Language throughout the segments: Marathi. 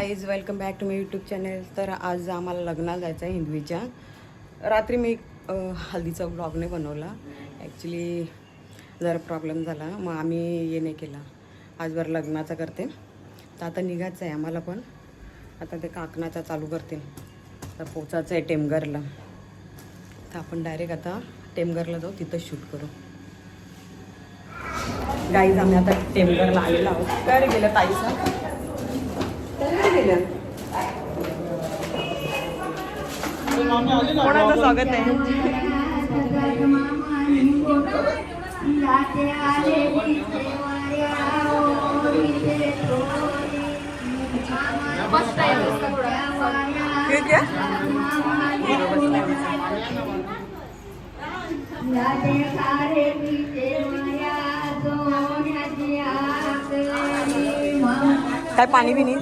Guys, welcome back to my YouTube channel. तर आज आम्हाला लग्नाला जायचं आहे हिंदवीच्या. रात्री मी हल्दीचा ब्लॉग नाही बनवला. ॲक्च्युली जरा प्रॉब्लेम झाला, मग आम्ही हे नाही केला. आज बरं लग्नाचा करते. तर आता निघायचं आहे आम्हाला पण. आता ते काकणाचा चालू करते. तर पोचायचं आहे टेमघरला. तर आपण डायरेक्ट आता टेमघरला जाऊ, तिथं शूट करू. गाईज, आम्ही आता टेमघरला आलेलो आहोत. काय रे गेलं ताईचं? कोणाचं स्वागत आहे? काय पाणी बी नाही.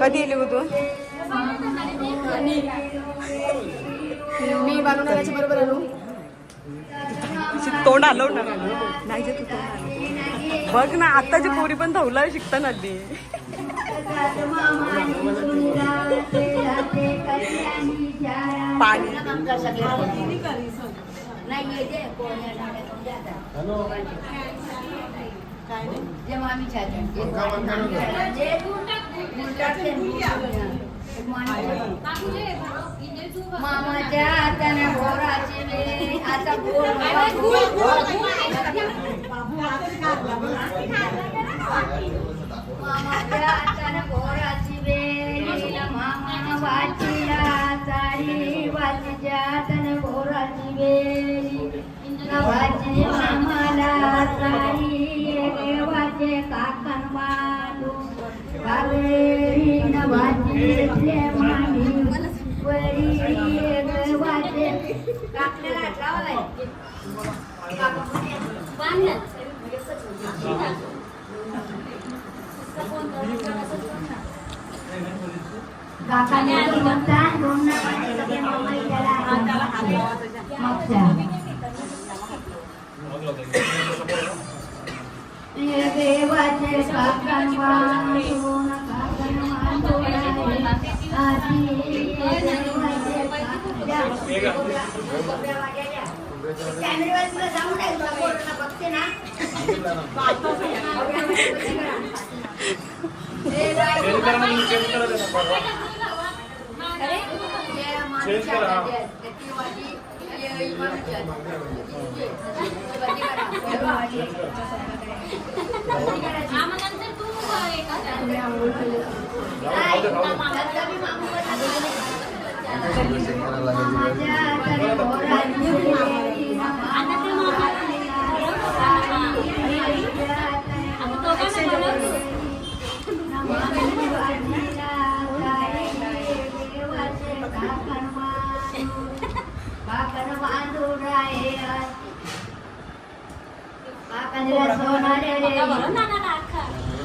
कधी येली तू? मी बनवण्याच्या बरोबर आलो. तोंड आलो ना नाही जे तू तोंड बघ ना. आत्ताची पोरी पण धावला शिकता ना ते. पाणी मामाच्या हाताने बोराची वेल आता मामाच्या हाताने बोराची वेल मामा वाचिला साडी वाचीच्या हाताने बोराची वेल वाचे मामाला साडी वाचे काकण बांधू कावेरी वाचे मामी देवाचे काकण बांधून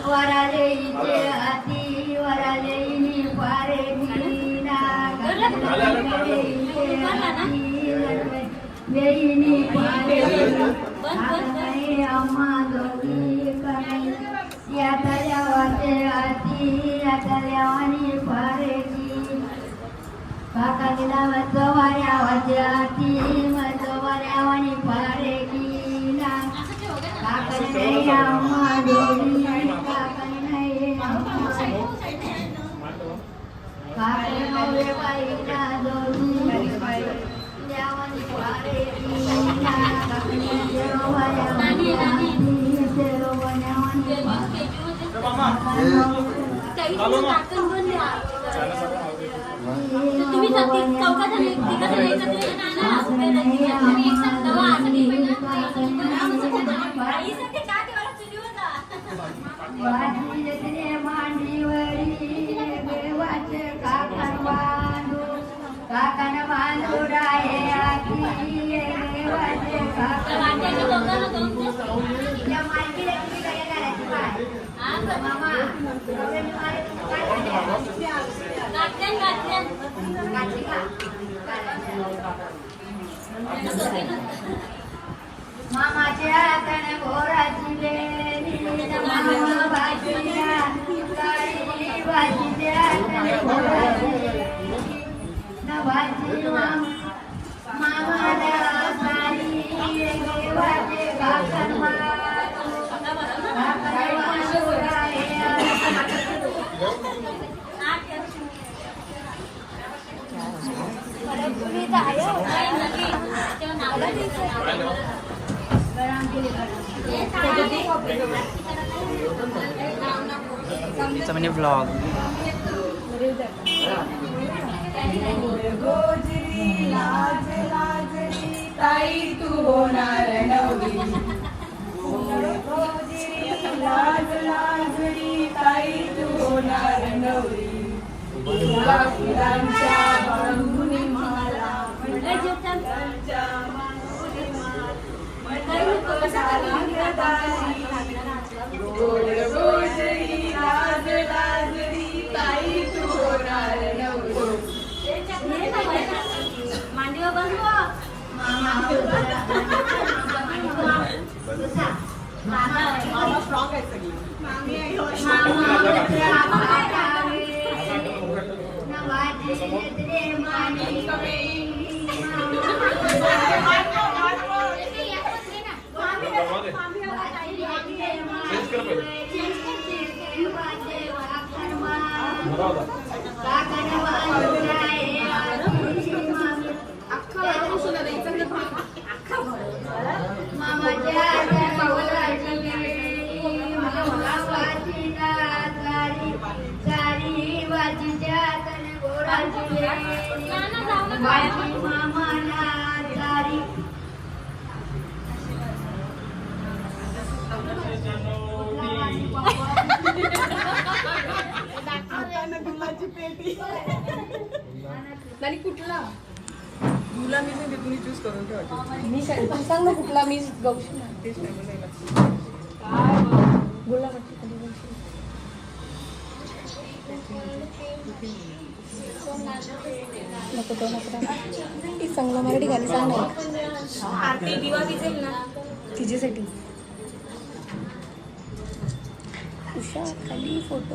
वराले इचे हाती वराले इनी पारे मीना वेईनी पारे आगने अम्मा दोगी कने या तल्यावाचे हाती या तल्यावानी पारे की काका गेला वचवाऱ्या वाचे हाती वचवाऱ्यावानी पारे की ना काकने अम्मा दोगी काकन बांधुराये मामाच्या हाताने घोराची वेली मामा तिचा म्हणजे ब्लॉग. गोजरी लाज लाजरी ताई तू होणार नवरी. गोजरी लाज लाजरी ताई तू होणार नवरी. फुला फुलांच्या बांधुनी मला गोजरी लाज लाजरी ताई तू होणार नवरी. मांडीवर बसवा. मामा स्ट्रॉंग आहे सगळी. आणि कुठला तुला मी सांगते तुम्ही चूज करून ठेवा. मी सांग ना कुठला मी गाऊशी ना तेच नाही मला. गुलाबाची कधी गाऊशी नको तो नको ती चांगला मराठी गाणी सांग ना. आरती दिवा विजेल ना तिच्यासाठी. उषा खाली फोटो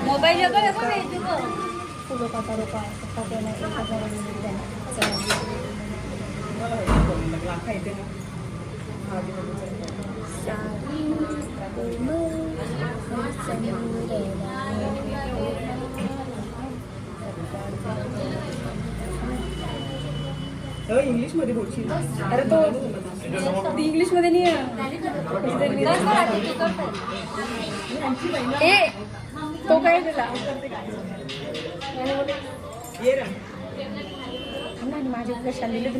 मोबाईल फुलं काटा रोका लाखा येते ना. इंग्लिश मध्ये बोलशील. अरे तो इंग्लिश मध्ये नाही ए तो काय दिला ये रे. नाही माझ्या कशा लिहिलं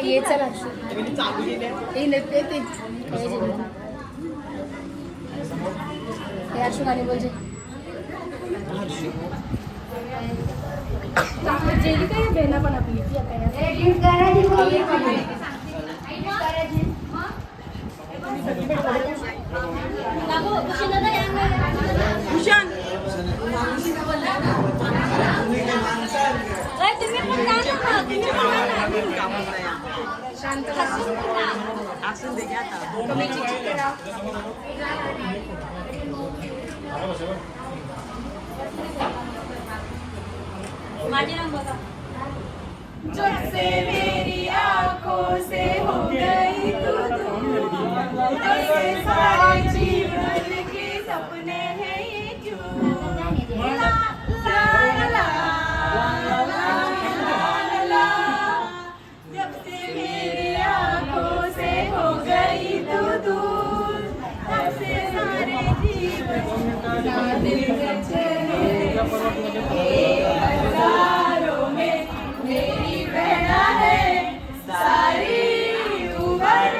ये चला चालू गेल्या. ते हर्षू गाणी बोलचे जेली काय बहिणा पण आपली असून दे आता. माझे नाम बघा. जब से मेरी आंखों से हो गई तू दूर, ऐसे सारे जीवन के सपने हैं ये क्यों. ला ला ला ला ला. जब से मेरी आंखों से हो गई तू दूर, ऐसे सारे जीवन का दिल चले. हजारों में मेरी बहना है सारी उम्र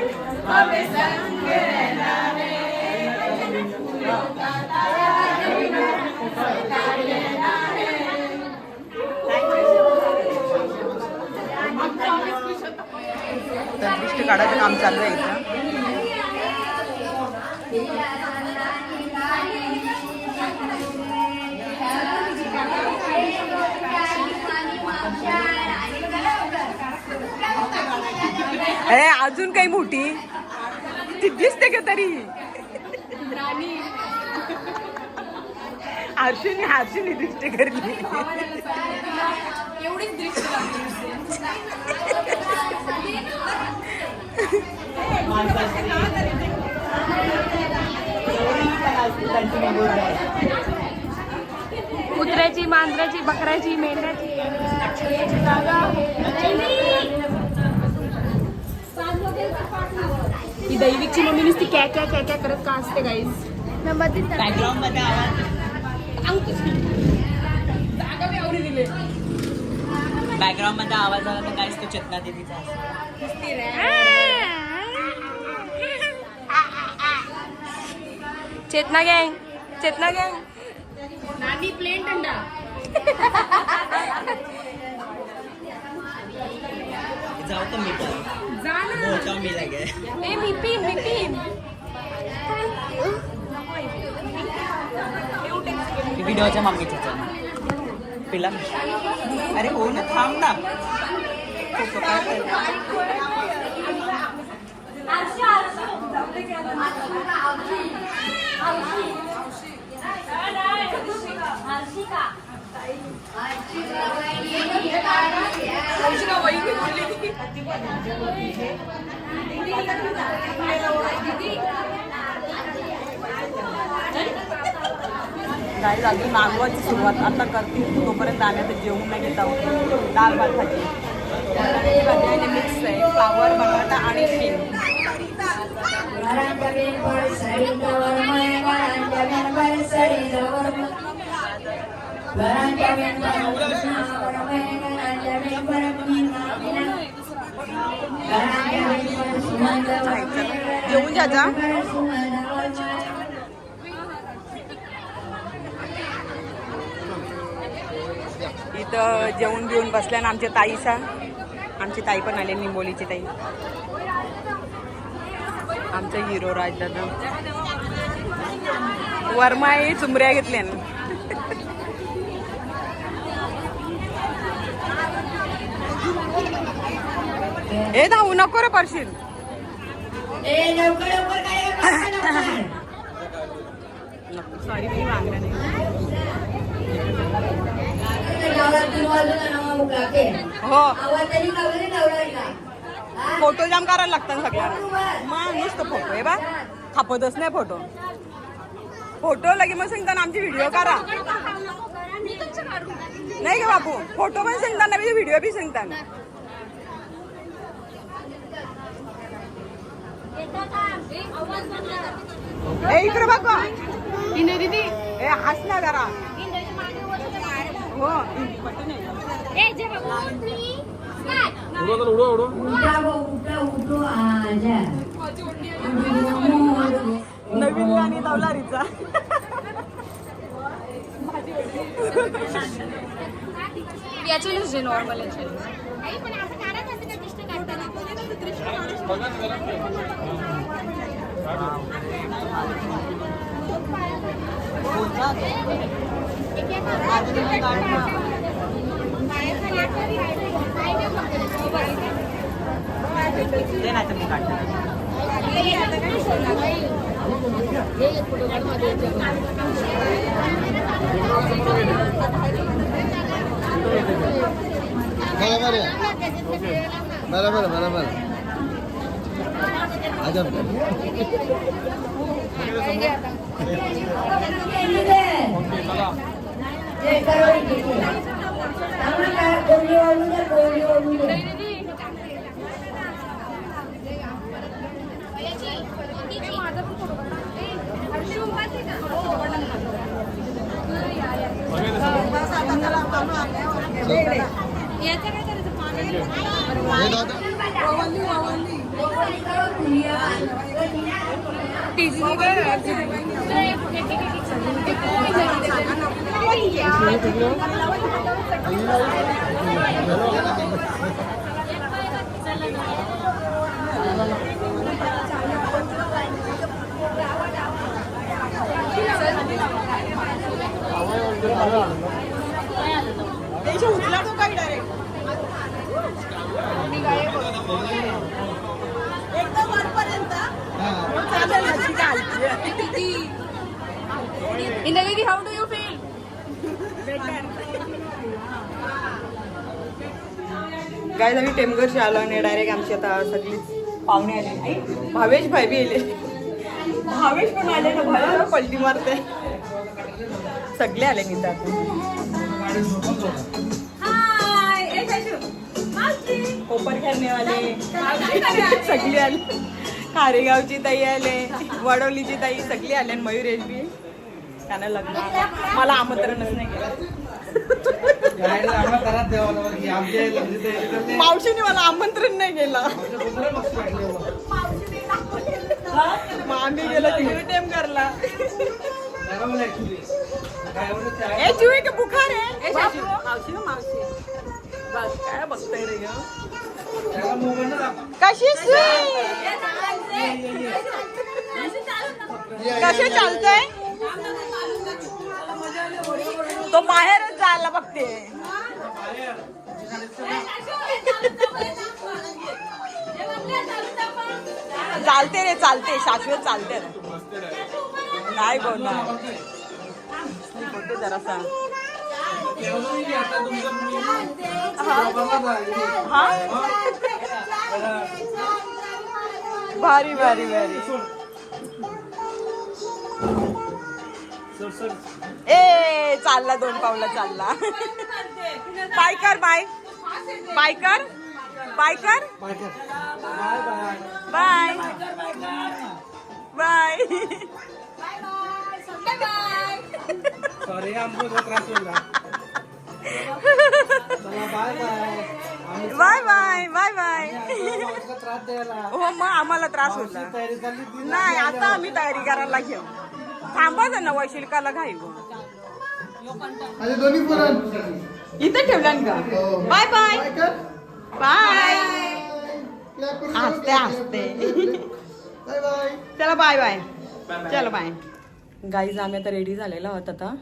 हमें संग रहना है. दृष्टी काढायचं काम चालू आहे इथं. अरे अजून काही मोठी व्यवस्थित दिसते का तरी हर्षिनी दिसते घरी एवढीच दृष्टी कुत्र्याची, मांजराची, बकऱ्याची, मेंढ्याची ही दैविकची मम्मी नुसती कॅ कॅ कॅ कॅ करत का असते गाईज. बॅकग्राऊंड मध्ये आवाज बॅकग्राऊंड मध्ये आवाज आला तर काहीच तो चेतना दीदीचा चेतना गँग नानी प्लेन टंडा. जाऊ तर मी पण बोलतो मी लगे ए मी पिन व्हिडिओच्या मम्मीच्या चॅनल पिला अरे हो ना थांब ना फोटो काही झाली मागवायची सुरुवात आता करतील तोपर्यंत आम्ही आता जेवून नाही घेत आहोत. दाल भात भाजी भाजी मिक्स आहे फ्लावर बटाटा आणि पीन. जेवून जा जा. इथं जेवून बिवून बसल्या ना आमच्या ताईचा. आमची ताई पण आली निंबोलीची ताई. आमचा हिरो राजदादा वर्माई चुमऱ्या घेतल्या ना. हे धावू नको रे परशील. सॉरी मी मागण्या नाही. हो फोटो जाम करायला लागतात सगळ्यांना. मग नुसतं फोटो आहे बा खापतच नाही फोटो. फोटो लगे मग सांगताना आमची व्हिडिओ करा नाही का बापू. फोटो पण सांगताना व्हिडिओ बी सांगताना. इकडे बघ दीदी हस ना जरा. हो नवीन गाणी तवलारीचा. याचे नॉर्मल ते नाही तर मी काढतो. बरोबर अजब उचला तो काही डायरेक्ट एकदम वरपर्यंत. इंदगी, how do you feel? Guys आम्ही टेमघरशी आलो आणि डायरेक्ट आमची आता सगळी पाहुणे आले. आई भावेश भाई बी आले. भावेश पण आले ना, भावेश पलटी मारते. सगळे आले मी आता. कोपर खेळणेवाले सगळे आले. खारेगावची ताई आले, वडवलीची ताई सगळे आले आणि मयूरेश बी. त्यांना लग्न मला आमंत्रणच नाही केलं. मावशीने मला आमंत्रण नाही केलं. मग आम्ही गेलो तिकडे टेम करला. ए जुई के बुखार आहे. ए शाशू मावशी ना मावशी. बस काय बघताय रे ग. कशी कसे चालतंय? तो बाहेरच जायला बघते. चालते रे चालते, शाश्वत चालते रे. नाही बोलणार जरासा. भारी भारी भारी. ए चालला, 2 पावला चालला. बाय कर, बाय बाय कर, बाय कर, बाय बाय. सॉरी हमको बहुत त्रास होगा. Bye bye bye bye. त्रास द्यायला. हो मग आम्हाला त्रास होता. तयारी झाली ती. नाही आता आम्ही तयारी करायला घेऊ. थांबाच ना वैशिलकाला घाई गो. आणि दोन्ही पुरण इथे ठेवला का? Bye bye bye. हसते हसते. Bye bye. चला बाय बाय. चलो बाय. गाईज आम्ही आता रेडी झालेलो आहोत. आता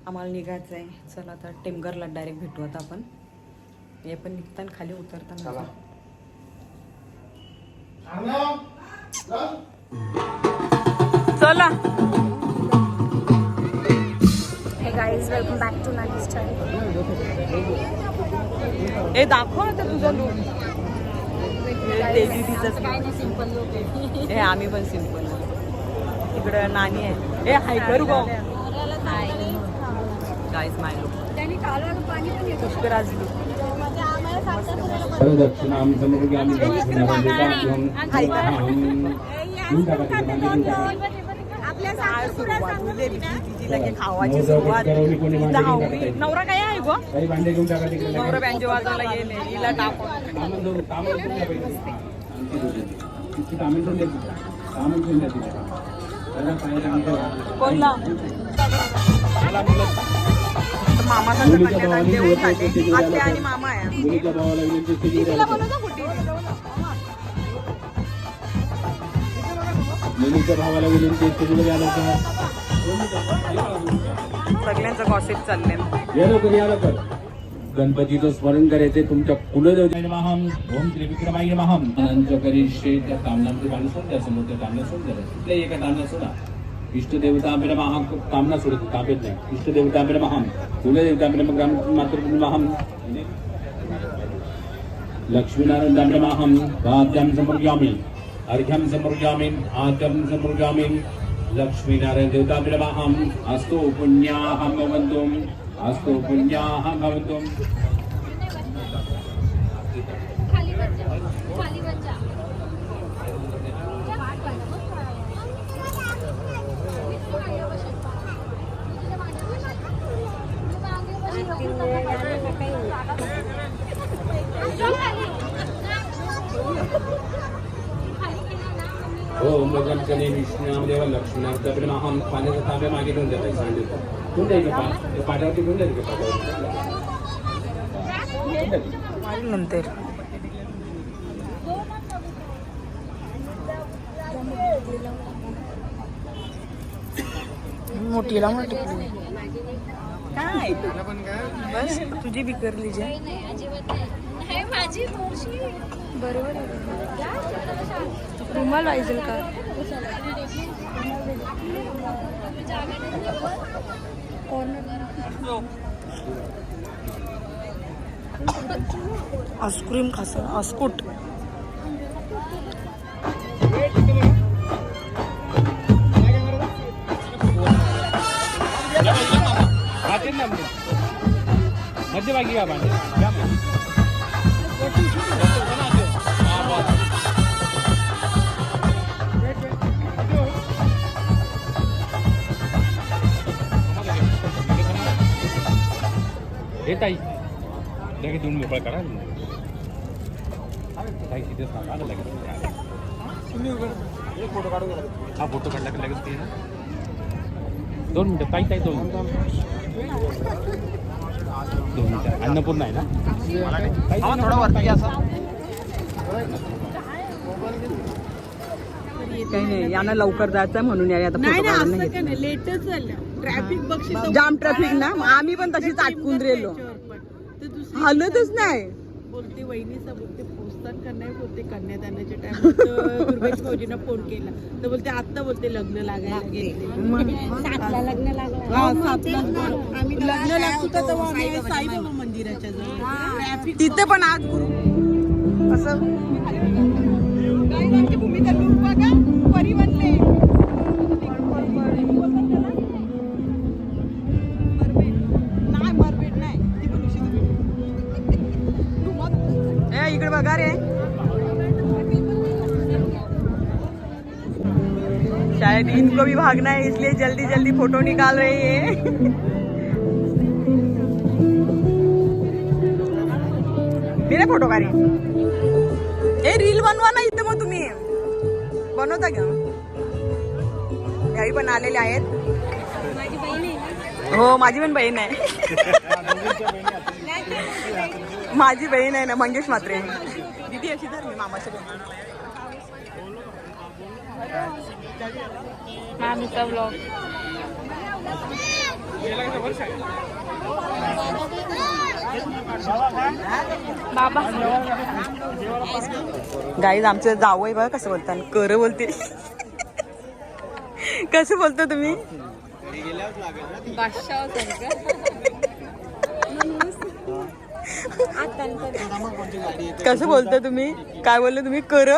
आम्हाला निघायचं आहे. चला आता टेमघरला डायरेक्ट भेटू आता आपण. हे पण निघताना खाली उतरताना. चला. Hey guys, welcome back to nice style. हे दाखव आता तुझा लुक. हे आम्ही पण सिंपल. इकडं नानी आहे. हे हाय करू गो. गाईज माय लुक. पुष्कराज लुक. दक्षिणाम समृद्ध्यामी खावाची सुरुवात. नवरा काय आहे गो? नवरा बँजो वाजवायला गेले. हिला टाकून बोलला. मामाचा देऊसाठी आत्या आणि मामा आहे. तिला बोलवतो कुठे? मुलीच्या भावाला विनंती स्टेजवर या लवकर. सगळ्यांचं गॉसिप चाललंय. या लवकर, या लवकर. गणपतीचं स्मरण करायचे. तुमच्या कुलदेवते नमः. ओम त्रिविक्रमाय नमः. अनंत करिष्ये. त्या कामनांचे पाणी सोड. त्या समोर त्या कामना सोड द्या. कुठल्याही एका कामना सोडा. इष्टदेवता नमः. कामना सोडत तापेत नाही. इष्टदेवता नमः. कुलदेवता नमः. मात्र नमः. लक्ष्मीनारायण नमः. वाद्यं समर्पयामि. अर्घ्यं समर्पयामि. आद्यं समर्पयामि. लक्ष्मीनारायण देवता नमः. अस्तु पुण्याः भवन्तु. अस्तु पुण्याः भवन्तु. ओम गणपती विष्णुदेव लक्ष्मीनाथ नमः. पाण्याचा तांब्या मागे घेऊन द्या. सांगितलं कोण द्यायचं पाठावरती घेऊन द्यायचं का पाठावरती नंतर मोठीला मोठी काय बस तुझी बिकरली जे माझी थोडीशी बरोबर रुमाल पाहिजे का? आईस्क्रीम खास अस्कुट मध्यभागी बाबा हे ताई लगेच दोन मोकळा करा ताई तिथेच सांगा लगेच हा फोटो काढला की लगेच ते ना 2 मिनिटं ताई ताई 2 मिनिटं अन्नपूर्णा आहे ना थोडा वरती असा काही नाही यांना लवकर जायचं म्हणून या आता लेटच झालं ट्रॅफिक बक्षीस जाम ट्रॅफिक ना मग आम्ही पण तशीच अटकून रेलो हलतच नाही बोलते वहिनीचा बोलते पोचतात का नाही बोलते कन्यादानाच्या टाइम दुर्गेश भाऊजींना फोन केला तर बोलते आता बोलते लग्न लागायला गेले लग्न लागलं लग्न लागतो तर तेव्हा आम्ही साईबाबा मंदिराच्या जवळ ट्रॅफिक तिथे पण आज गुरु असं भूमिका लूट बघा परिवनले इकडे बघा रे शायद इनको भी भागना है इसलिए जल्दी जल्दी फोटो निकाल रहे हैं मेरे फोटो का रे ए रील बनवा ना इथे मग तुम्ही बनवता का याही पण आलेले आहेत हो माझी पण बहीण आहे माझी बहीण आहे ना मंगेश म्हात्रे दीदी अशी धर मी मामाची मामीचा ब्लॉग बाबा गाईज आमचं जावं आहे बघा कसं बोलता कर बोलते कसं बोलतो तुम्ही कसं बोलता तुम्ही काय बोलले तुम्ही कर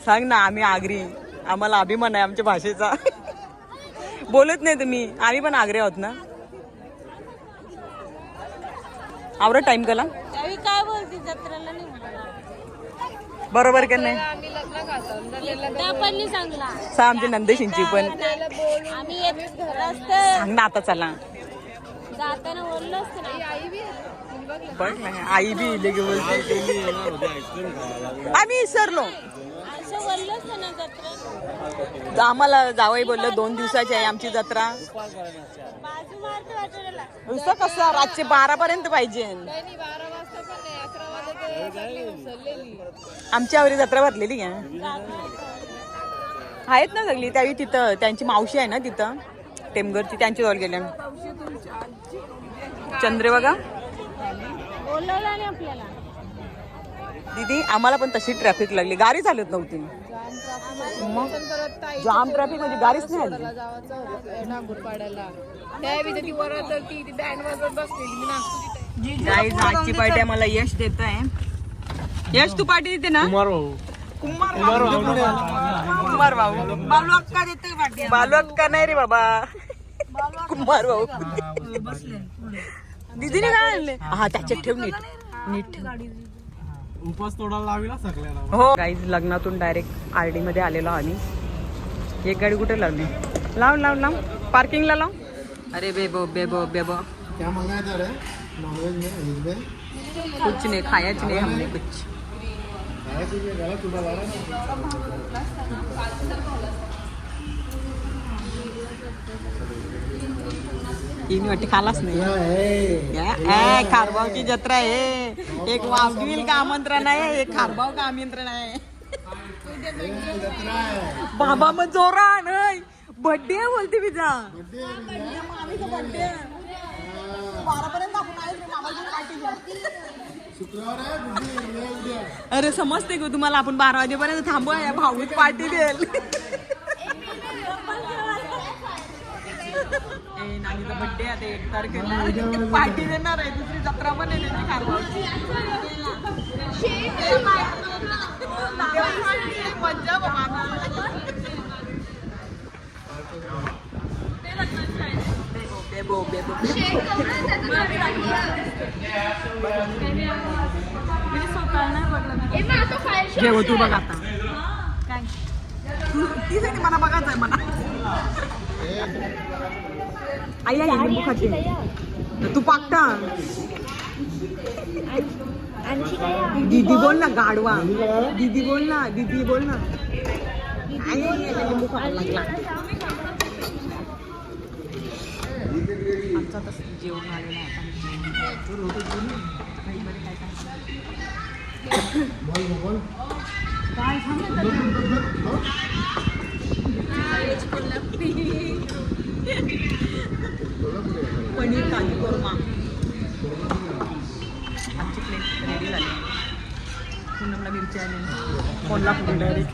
सांग ना आम्ही आगरी आम्हाला अभिमान आहे आमच्या भाषेचा बोलत नाही तुम्ही आम्ही पण आग्रे आहोत ना आवडत टाइम कला काय बोलते जत्रेला नाही बरोबर का नाही पण सांगला आमच्या नंदेशींची पण आम्ही सांग ना आता चला जाताना बोललो असतो ना बघ ना आई बी इले की बोलते आम्ही विसरलो असं बोललो असतो ना जत्रा आम्हाला जावई बोललं 2 दिवसाची आहे आमची जत्रा बाजू मारतो वाटेला असं कसं रातचे 12 पर्यंत पाहिजे आमच्या आवरी जत्रा भरलेली आहे आहेत ना सगळी त्यावेळी तिथं त्यांची मावशी आहे ना तिथं टेमघरची त्यांच्या जवळ गेल्या चंद्र बघा बोलवलं नाही आपल्याला दीदी आम्हाला पण तशी ट्रॅफिक लागली गाडी चालत नव्हती मग जाम ट्रॅफिक म्हणजे गाडीच नाही आली गाईज आजची पार्टी आम्हाला यश देत आहे यश तू पार्टी देते ना कुमार भाऊ बालू अक्का देते पार्टी बालू अक्का नाही रे बाबा कुमार भाऊ दीदीने काय आणले हा त्याच्यात ठेव नीट ठेव उपास तोडायला लावीला सगळ्यांना हो गाईज लग्नातून डायरेक्ट आरडी मध्ये आलेलो आम्ही एक गाडी कुठे लावली लाव पार्किंगला लाव अरे बेबो बेबो बेबो क्या मंगाया था रे नॉनवेज में ईद में कुछ नहीं खाया नहीं हमने कुछ खाया तुझे गलत उड़ा रहा तीन वाटी खालाच नाही खारभावची जत्रा आहे एक वाघवील का आमंत्रण आहे एक खारभाव का आमंत्रण आहे बाबा मग जोरा नाही बर्थडे बोलते विजा बर्थडे 12 पर्यंत आपण आहे शुक्रवार आहे उद्या अरे समजते का तुम्हाला आपण 12 वाजेपर्यंत थांबूया भाऊच पार्टी देईल नानीचा बर्थडे आता 1 तारखेला पार्टी देणार आहे. दुसरी जत्रा पण आहे त्याची खारगावची. मज्जा बाबा. जेव तू बघ आता काय तीसाठी मला बघायचं आहे मला. आई आई लिंबू खाते तू पाकता. दीदी बोल ना गाडवा. दीदी बोल ना. दीदी बोल ना. आई लिंबू खायला लागला. आमचा तसं जेवण आलेलं आहे. काय पनीर काजू कोरमा आमची प्लेट रेडी झाली. पूनमला मिरची आली. कोल्हापूर डायरेक्ट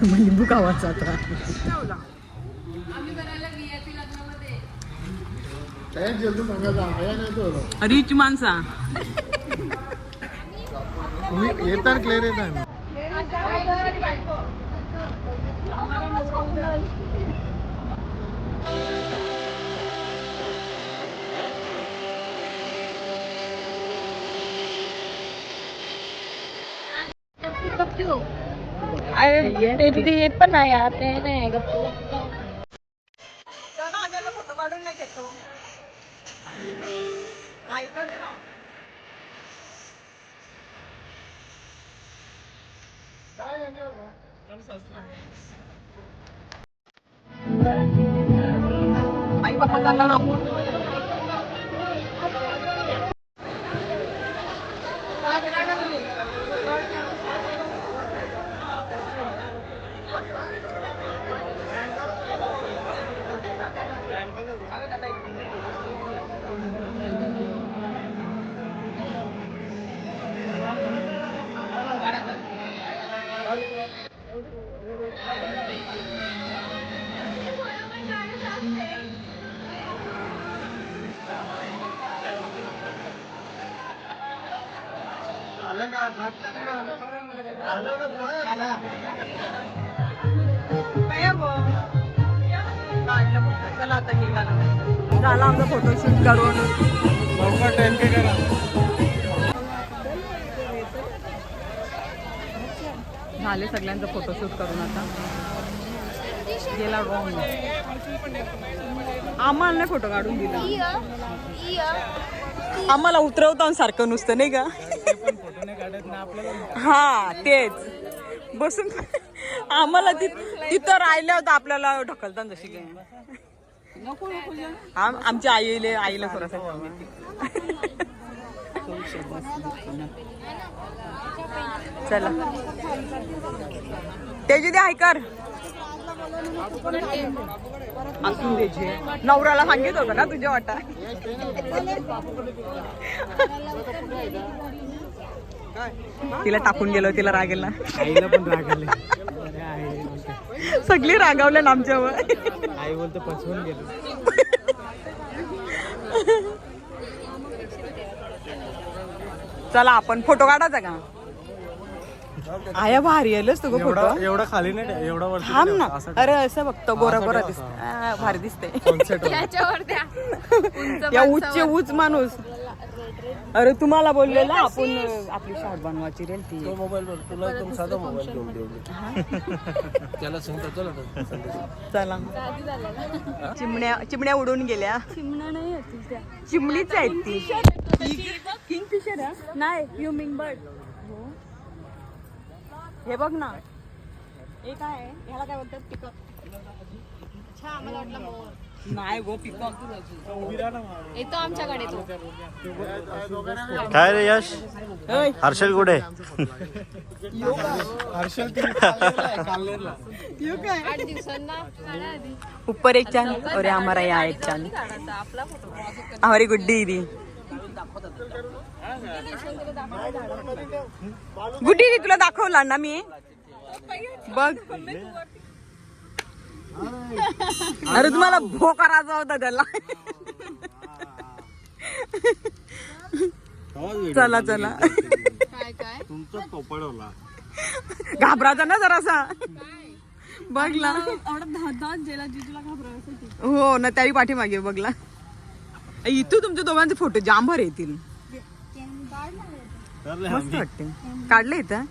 लिंबू खावाचा आता. रिच माणसा येतात क्लिअर येतात. ते येत पण नाही यार. ते नाही गप्पू. फोटो काढून नाही घेतो. आई बाबा झाला ना. झाला आमचा फोटोशूट करून. झाले सगळ्यांचा फोटोशूट करून. आता गेला रॉंग. आम्हाला नाही फोटो काढून दिला. आम्हाला उतरवता सारखं नुसतं नाही का. हा तेच बसून आम्हाला तिथं राहिलं होतं आपल्याला ढकलताना जशी काय. आमच्या आईला थोडासा चला तेजू दे ऐकर असून द्यायचे. नवऱ्याला सांगित होतं ना तुझ्या वाटा. तिला टाकून गेलो. तिला रागेल. आईला पण रागले. सगळी रागावले ना आमच्यावर. आई बोलतो पचवून गेलो. चला आपण फोटो काढायचा का. आया भारी आलंच तू फोटो. एवढा खाली नाही एवढा वर थांब ना. अरे असं बघतो गोरा गोरा दिसत. भारी दिसते. या उच्च माणूस. अरे तुम्हाला बोललेला आपण आपली शॉर्ट बनवायची रेल ती. मोबाईल तुला एकदम साधा मोबाईल घेऊन देऊ. त्याला सांगतो चला. चिमण्या उडून गेल्या. चिमणा नाही होती त्या. चिमणीच आहेत ती. किंगफिशर नाही ह्युमिंग बर्ड. हे बघ ना. हे काय आहे ह्याला काय बोलतात. पिकअप. नाही गो पिकअप. येतो आमच्याकडे तो. काय रे यश हर्षल कुठे. हर्षल 8 दिवसांना ऊपर एक चांद और हमारा यहाँ एक चांद. हमारी गुड्डी दी. गुड्डी तुला दाखवला ना मी बघ. अरे तुम्हाला भो करायचा होता त्याला. चला चला तुमचा पोपडवला घाबराचा ना जरासा बघला. हो ना त्याही पाठीमागे बघला. इथं तुमच्या दोघांचे फोटो जांभर येतील. मस्त वाटते. काढले इथं